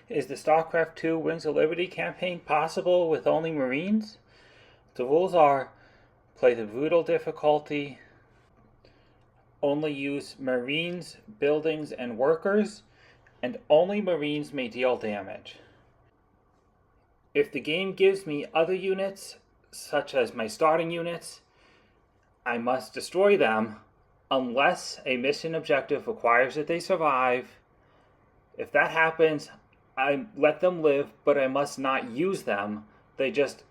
Is the Starcraft 2 Wings of Liberty campaign possible with only Marines? The rules are: play the brutal difficulty, only use Marines, buildings, and workers, and only Marines may deal damage. If the game gives me other units, such as my starting units, I must destroy them unless a mission objective requires that they survive. If that happens, I let them live, but I must not use them. They just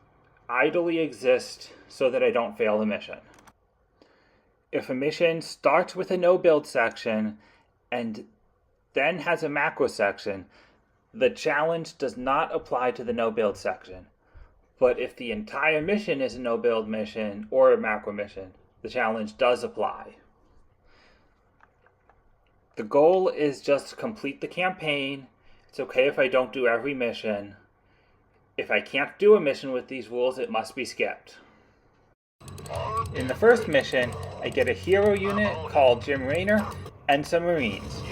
idly exist so that I don't fail the mission. If a mission starts with a no-build section and then has a macro section, the challenge does not apply to the no-build section. But if the entire mission is a no-build mission or a macro mission, the challenge does apply. The goal is just to complete the campaign. It's okay if I don't do every mission. If I can't do a mission with these rules, it must be skipped. In the first mission, I get a hero unit called Jim Raynor and some Marines.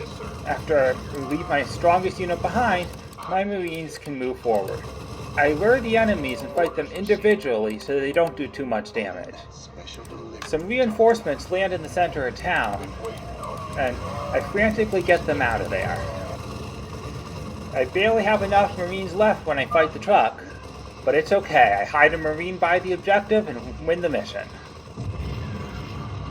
After I leave my strongest unit behind, my Marines can move forward. I lure the enemies and fight them individually so they don't do too much damage. Some reinforcements land in the center of town, and I frantically get them out of there. I barely have enough Marines left when I fight the truck, but it's okay. I hide a Marine by the objective and win the mission.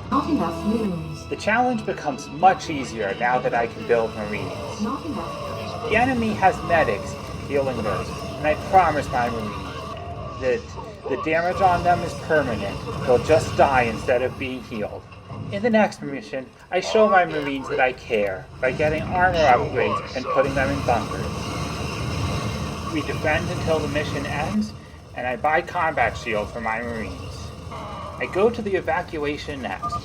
Not enough minerals. The challenge becomes much easier now that I can build Marines. Not enough. The enemy has medics healing those, and I promise my Marines that the damage on them is permanent. They'll just die instead of being healed. In the next mission, I show my Marines that I care by getting armor upgrades and putting them in bunkers. We defend until the mission ends, and I buy combat shield for my Marines. I go to the evacuation next.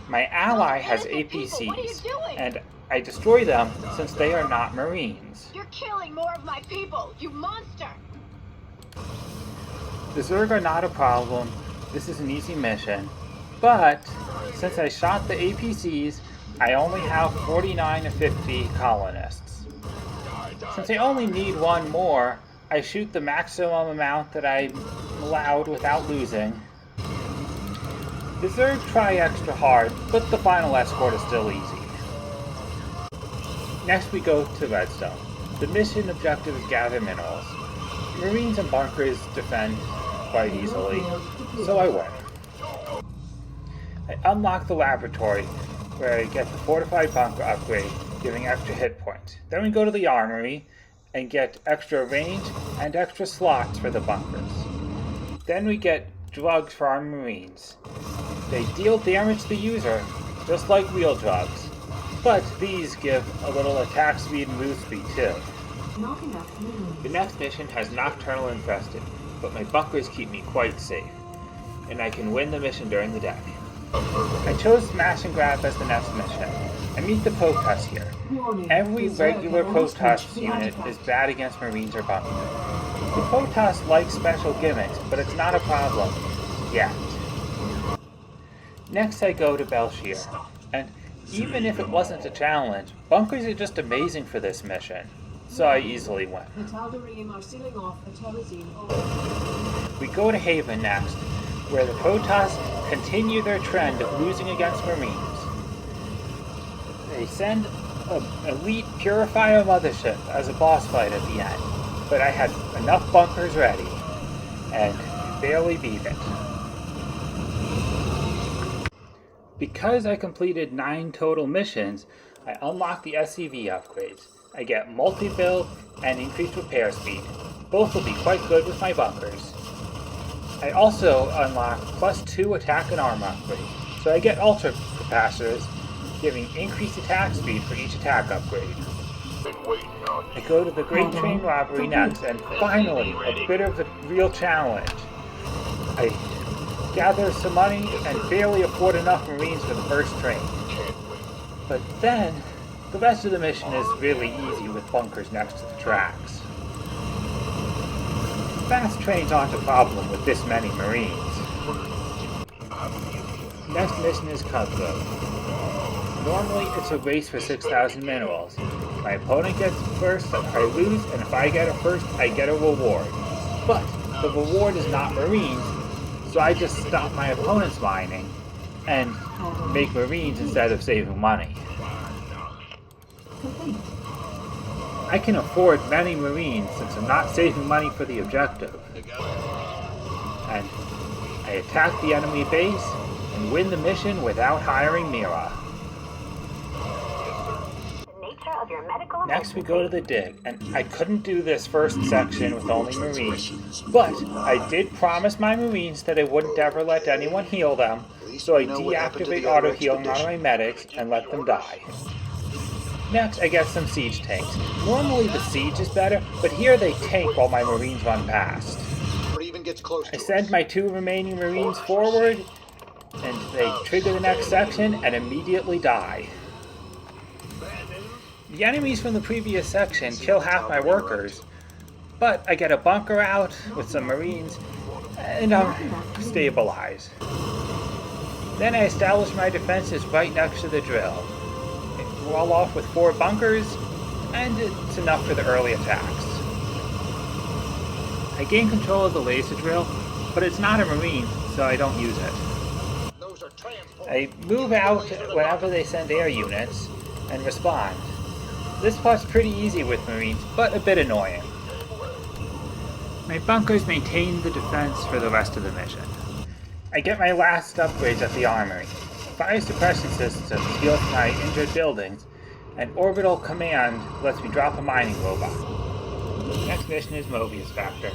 My ally has APCs, and I destroy them since they are not Marines. You're killing more of my people, you monster! The Zerg are not a problem. This is an easy mission. But since I shot the APCs, I only have 49 of 50 colonists. Since I only need one more, I shoot the maximum amount that I'm allowed without losing. The Zerg try extra hard, but the final escort is still easy. Next we go to Redstone. The mission objective is gather minerals. Marines and bunkers defend quite easily, so I win. I unlock the laboratory, where I get the fortified bunker upgrade, giving extra hit points. Then we go to the armory, and get extra range and extra slots for the bunkers. Then we get drugs for our Marines. They deal damage to the user, just like real drugs, but these give a little attack speed and move speed too. Not enough minerals. The next mission has Nocturnal infested, but my bunkers keep me quite safe, and I can win the mission during the day. I chose Smash and Grab as the next mission. I meet the Protoss here. Every regular Protoss unit is bad against Marines or bunkers. The Protoss like special gimmicks, but it's not a problem yet. Next I go to Belshir, and even if it wasn't a challenge, bunkers are just amazing for this mission, so I easily win. The Tal'Darim are sealing off the Terrazine. We go to Haven next, where the Protoss continue their trend of losing against Marines. They send an elite Purifier mothership as a boss fight at the end, but I had enough bunkers ready, and barely beat it. Because I completed 9 total missions, I unlocked the SCV upgrades. I get multi-build and increased repair speed. Both will be quite good with my bunkers. I also unlocked +2 attack and armor upgrade, so I get ultra capacitors, giving increased attack speed for each attack upgrade. I go to the Great Train Robbery next, and finally, a bit of a real challenge. I gather some money and barely afford enough Marines for the first train. But then, the rest of the mission is really easy with bunkers next to the tracks. Fast trains aren't a problem with this many Marines. Next mission is Cutthroat. Normally it's a race for 6,000 minerals, If my opponent gets first, I lose, and if I get it first, I get a reward. But the reward is not Marines, so I just stop my opponent's mining and make Marines instead of saving money. Complete. I can afford many Marines since I'm not saving money for the objective. And I attack the enemy base and win the mission without hiring Mira. Next we go to the dig, and I couldn't do this first section with only Marines, but I did promise my Marines that I wouldn't ever let anyone heal them, so I deactivate auto healing on my medics and let them die. Next I get some siege tanks. Normally the siege is better, but here they tank while my Marines run past. I send my 2 remaining Marines forward, and they trigger the next section and immediately die. The enemies from the previous section kill half my workers, but I get a bunker out with some Marines, and I'm stabilized. Then I establish my defenses right next to the drill. Wall off with 4 bunkers, and it's enough for the early attacks. I gain control of the laser drill, but it's not a Marine, so I don't use it. I move out whenever they send air units, and respond. This part's pretty easy with Marines, but a bit annoying. My bunkers maintain the defense for the rest of the mission. I get my last upgrades at the armory. Fire suppression system heals my injured buildings, and orbital command lets me drop a mining robot. Next mission is Mobius Factor.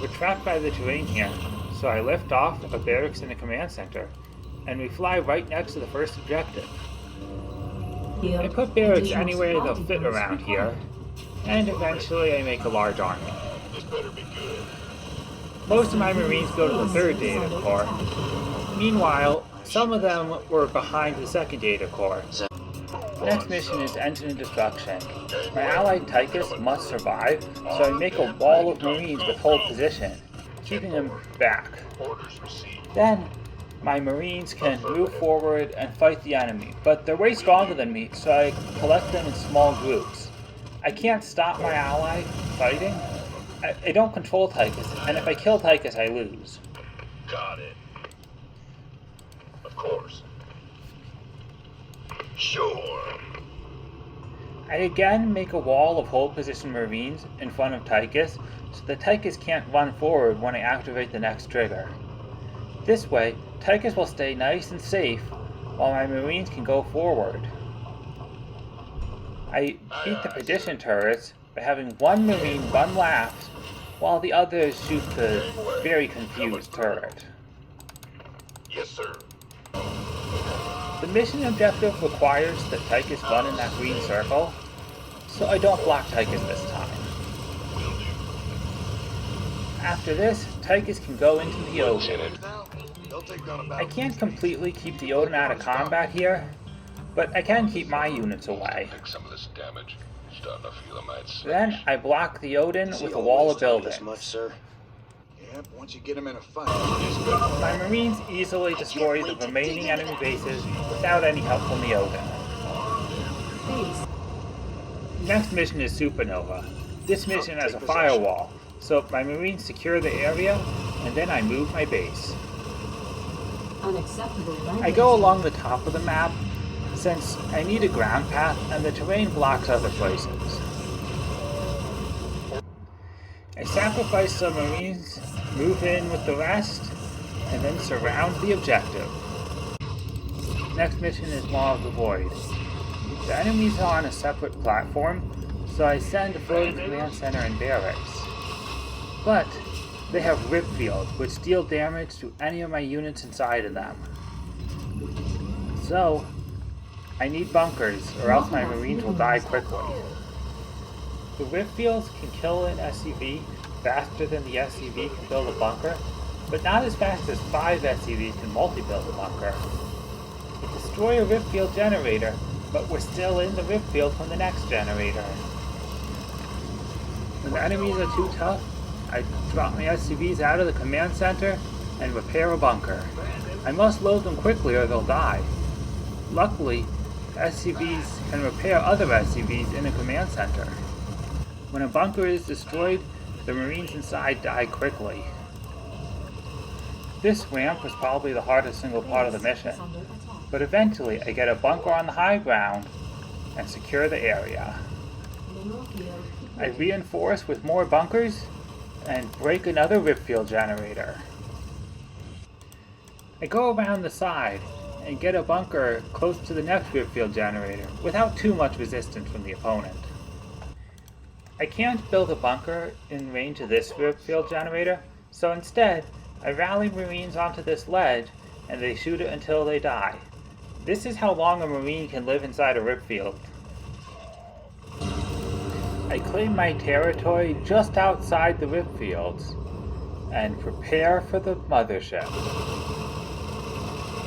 We're trapped by the terrain here, so I lift off a barracks in the command center, and we fly right next to the first objective. I put barracks anywhere they'll fit around here, and eventually I make a large army. Most of my Marines go to the 3rd Data Corps. Meanwhile, some of them were behind the 2nd Data Corps. The next mission is Engine Destruction. My ally Tychus must survive, so I make a wall of Marines with hold position, keeping them back. Then, my Marines can move forward and fight the enemy, but they're way stronger than me, so I collect them in small groups. I can't stop my ally fighting. I don't control Tychus, and if I kill Tychus, I lose. Got it. Of course. Sure. I again make a wall of hold position Marines in front of Tychus, so that Tychus can't run forward when I activate the next trigger. This way, Tychus will stay nice and safe, while my Marines can go forward. I beat the Perdition turrets by having one Marine run last, while the others shoot the very confused turret. Yes, sir. The mission objective requires that Tychus run in that green circle, so I don't block Tychus this time. After this, Tychus can go into the Odin. I can't completely keep the Odin out of combat here, but I can keep my units away. Some of this damage. Starting to feel I might say. Then I block the Odin with a wall of buildings. Yep, once you get them in a fight. My Marines easily destroy the remaining enemy bases without any help from the Odin. Base. Next mission is Supernova. This mission has a firewall, so my Marines secure the area, and then I move my base. Unacceptable landing. I go along the top of the map, since I need a ground path and the terrain blocks other places. I sacrifice some Marines, move in with the rest, and then surround the objective. Next mission is Maw of the Void. The enemies are on a separate platform, so I send a floating command center and barracks. But they have rip fields, which deal damage to any of my units inside of them. So, I need bunkers, or else my Marines will die quickly. The rip fields can kill an SCV faster than the SCV can build a bunker, but not as fast as 5 SCVs can multi-build a bunker. They destroy a rip field generator, but we're still in the rip field from the next generator. When the enemies are too tough, I drop my SCVs out of the command center and repair a bunker. I must load them quickly or they'll die. Luckily, SCVs can repair other SCVs in a command center. When a bunker is destroyed, the Marines inside die quickly. This ramp was probably the hardest single part of the mission, but eventually I get a bunker on the high ground and secure the area. I reinforce with more bunkers and break another ripfield generator. I go around the side and get a bunker close to the next ripfield generator without too much resistance from the opponent. I can't build a bunker in range of this ripfield generator, so instead I rally Marines onto this ledge and they shoot it until they die. This is how long a Marine can live inside a ripfield. I claim my territory just outside the ripfields and prepare for the mothership.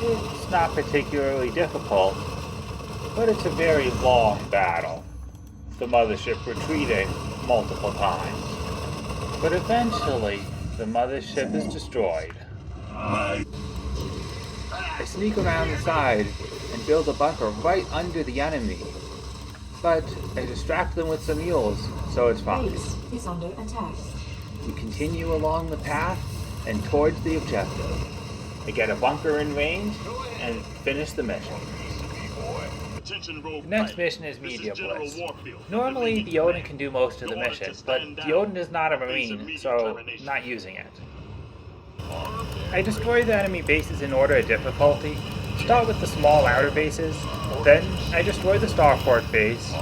It's not particularly difficult, but it's a very long battle, the mothership retreating multiple times. But eventually, the mothership is destroyed. I sneak around the side and build a bunker right under the enemy, but I distract them with some mules, so it's fine. Base is under attack. We continue along the path and towards the objective. I get a bunker in range and finish the mission. The next mission is Media Blitz. Normally, the Odin can do most of the mission, but the Odin is not a Marine, so I'm not using it. I destroy the enemy bases in order of difficulty. Start with the small outer bases, then I destroy the starport base.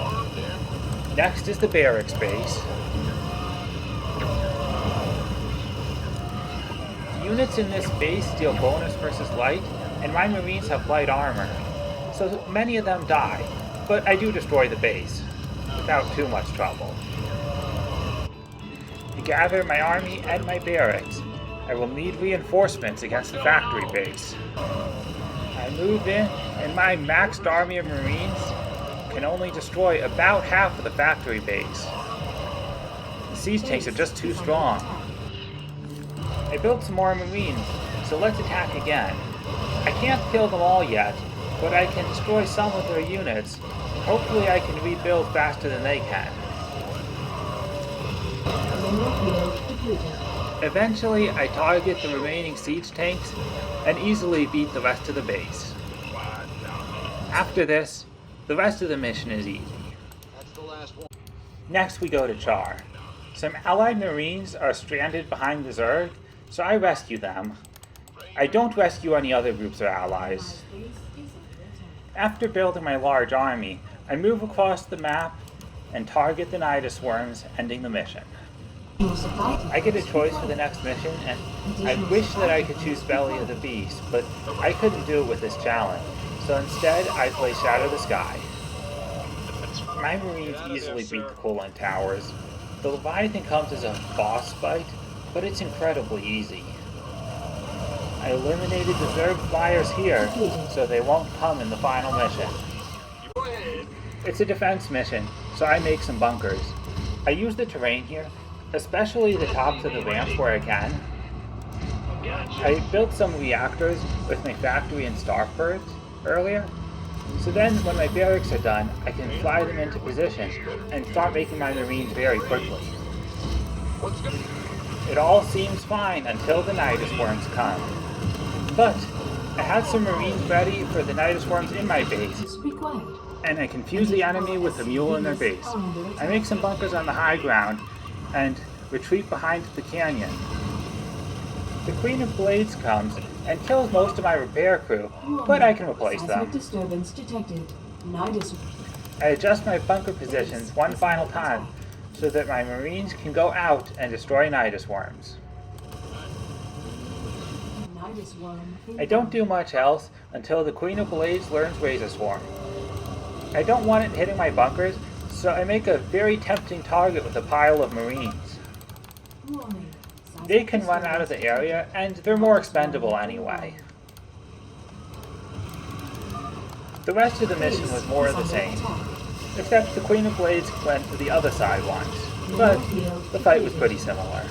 Next is the barracks base. Units in this base deal bonus versus light, and my Marines have light armor, so many of them die, but I do destroy the base, without too much trouble. To gather my army and my barracks, I will need reinforcements against the factory base. I move in, and my maxed army of Marines can only destroy about half of the factory base. The siege tanks are just too strong. I built some more Marines, so let's attack again. I can't kill them all yet, but I can destroy some of their units, and hopefully I can rebuild faster than they can. Eventually, I target the remaining siege tanks and easily beat the rest of the base. After this, the rest of the mission is easy. That's the last one. Next we go to Char. Some allied Marines are stranded behind the Zerg, so I rescue them. I don't rescue any other groups or allies. After building my large army, I move across the map and target the Nidus worms, ending the mission. I get a choice for the next mission, and I wish that I could choose Belly of the Beast, but I couldn't do it with this challenge, so instead I play Shadow the Sky. My Marines easily beat the coolant towers. The Leviathan comes as a boss fight, but it's incredibly easy. I eliminated the Zerg flyers here, so they won't come in the final mission. It's a defense mission, so I make some bunkers. I use the terrain here, especially the tops of the ramps where I can. I built some reactors with my factory and starport earlier, so then when my barracks are done, I can fly them into position and start making my Marines very quickly. It all seems fine until the Nidus worms come. But I had some Marines ready for the Nidus worms in my base, and I confuse the enemy with a mule in their base. I make some bunkers on the high ground and retreat behind the canyon. The Queen of Blades comes and kills most of my repair crew, but I can replace them. Disturbance detected. Nidus. I adjust my bunker positions one final time so that my Marines can go out and destroy Nidus worms. Nidus worm. I don't do much else until the Queen of Blades learns Razor Swarm. I don't want it hitting my bunkers, so I make a very tempting target with a pile of Marines. They can run out of the area, and they're more expendable anyway. The rest of the mission was more of the same, except the Queen of Blades went to the other side once, but the fight was pretty similar.